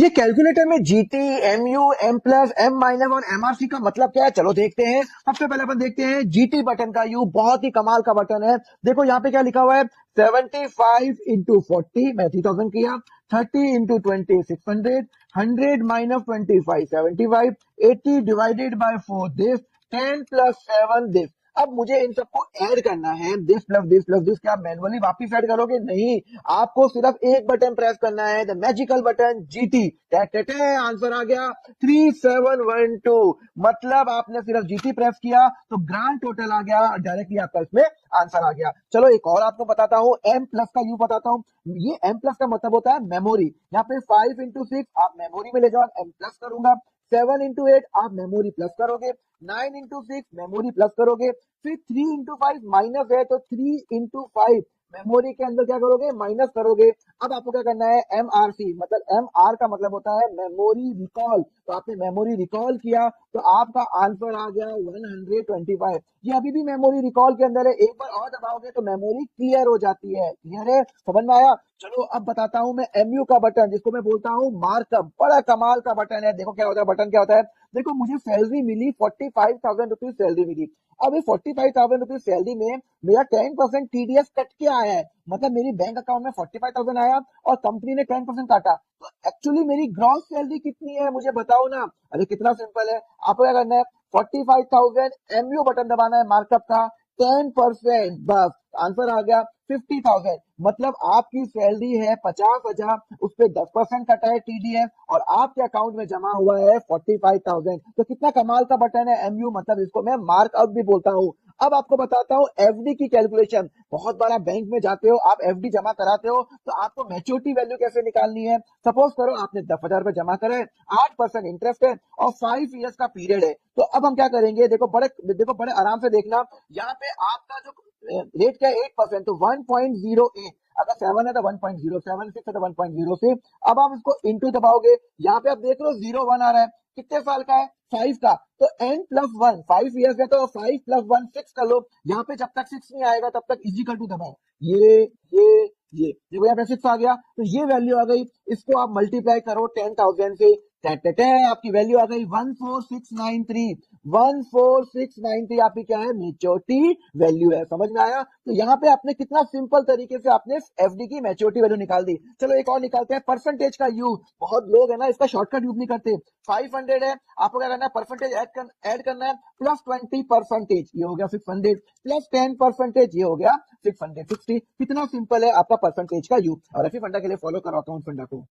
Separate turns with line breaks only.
ये कैलकुलेटर में GT, MU, M plus, M minus और एमआरसी का मतलब क्या है, चलो देखते हैं। सबसे पहले अपन देखते हैं जीटी बटन का यू, बहुत ही कमाल का बटन है। देखो यहाँ पे क्या लिखा हुआ है, 75 इंटू 40 मैं 3000 किया, 30 into 20 600, 100 - 25 75, 80 divided by 4 this, 10 plus 7 this. अब मुझे इन सबको ऐड करना है, this plus this plus this. क्या आप मैनुअली वापिस ऐड करोगे? नहीं, आपको सिर्फ एक बटन प्रेस करना है, the magical button GT. Answer आ गया 3712। मतलब आपने सिर्फ जीटी प्रेस किया तो ग्रांड टोटल आ गया, डायरेक्टली आपका इसमें आंसर आ गया। चलो एक और आपको बताता हूं, एम प्लस का यू बताता हूं। ये एम प्लस का मतलब होता है मेमोरी। यहाँ पे 5 इंटू 6 आप मेमोरी में ले जाओ, एम प्लस करूंगा। 7 इंटू 8 आप मेमोरी प्लस करोगे। 9 इंटू 6 मेमोरी प्लस करोगे। फिर 3 इंटू 5 माइनस है तो 3 इंटू 5 मेमोरी के अंदर क्या करोगे, माइनस करोगे। अब आपको क्या करना है, एम आर सी, मतलब एम आर का मतलब होता है मेमोरी रिकॉल। तो आपने मेमोरी रिकॉल किया तो आपका आंसर आ गया 125। ये अभी भी मेमोरी रिकॉल के अंदर है, एक बार और दबाओगे तो मेमोरी क्लियर हो जाती है। क्लियर है, समझ में आया? चलो अब बताता हूं मैं एमयू का बटन, जिसको मैं बोलता हूं मार्कअप। बड़ा कमाल का बटन है। देखो क्या होता है, बटन क्या होता है। देखो मुझे सैलरी मिली, 45,000 रुपीज सैलरी मिली। अब ये 45,000 रुपीज सैलरी में मेरा 10% टीडीएस कट के आया है। मतलब मेरी बैंक अकाउंट में 45,000 आया और कंपनी ने 10% काटा। तो एक्चुअली मेरी ग्रॉस सैलरी कितनी है, मुझे बताओ ना। अरे कितना सिंपल है, आपको क्या करना है, 45,000 एमयू बटन दबाना है मार्कअप का, 10% बस आंसर आ गया 50,000। मतलब आपकी सैलरी है 50,000, उस पर 10% कटा है टीडीएस और आपके अकाउंट में जमा हुआ है 45,000। तो कितना कमाल का बटन है एमयू, मतलब इसको मैं मार्कआउट भी बोलता हूँ। अब आपको बताता हूँ एफडी की कैलकुलेशन। बहुत बार आप बैंक में जाते हो, आप एफडी जमा कराते हो, तो आपको मैच्योरिटी वैल्यू कैसे निकालनी है। सपोज करो आपने 10,000 रुपए जमा करे, 8% इंटरेस्ट है और 5 ईयर्स का पीरियड है। तो अब हम क्या करेंगे, देखो बड़े आराम से देखना। यहाँ पे आपका जो रेट क्या है, 8%, तो 1.08। अगर 7 है तो 1.07, 6 है तो 1.06। अब आप इसको इंटू दबाओगे, यहाँ पे आप देख लो 0 1 आ रहा है। कितने साल का है, 5 का। तो n+1 5 ईयर्स है तो 5+1 6 कर लो। यहाँ पे जब तक 6 नहीं आएगा तब तक इजिकल टू दबाओ। ये ये ये देखो यहाँ पे 6 आ गया तो ये वैल्यू आ गई। इसको आप मल्टीप्लाई करो 10,000 से, आपकी वैल्यू आ गई 14693। 14693 आपकी क्या है, मेच्योरिटी वैल्यू है। समझ में आया? तो यहाँ पे आपने कितना सिंपल तरीके से आपने एफडी की मेच्योरिटी वैल्यू निकाल दी। चलो एक और निकालते हैं, परसेंटेज का यूज। बहुत लोग है ना इसका शॉर्टकट यूज नहीं करते। 500 है, आपको क्या करना है, परसेंटेज ऐड करना है, +20%, ये हो गया 600, +10% ये हो गया 660। कितना सिंपल है आपका परसेंटेज का यूज। और एफी फंडा के लिए फॉलो करवाता हूँ फंडा को।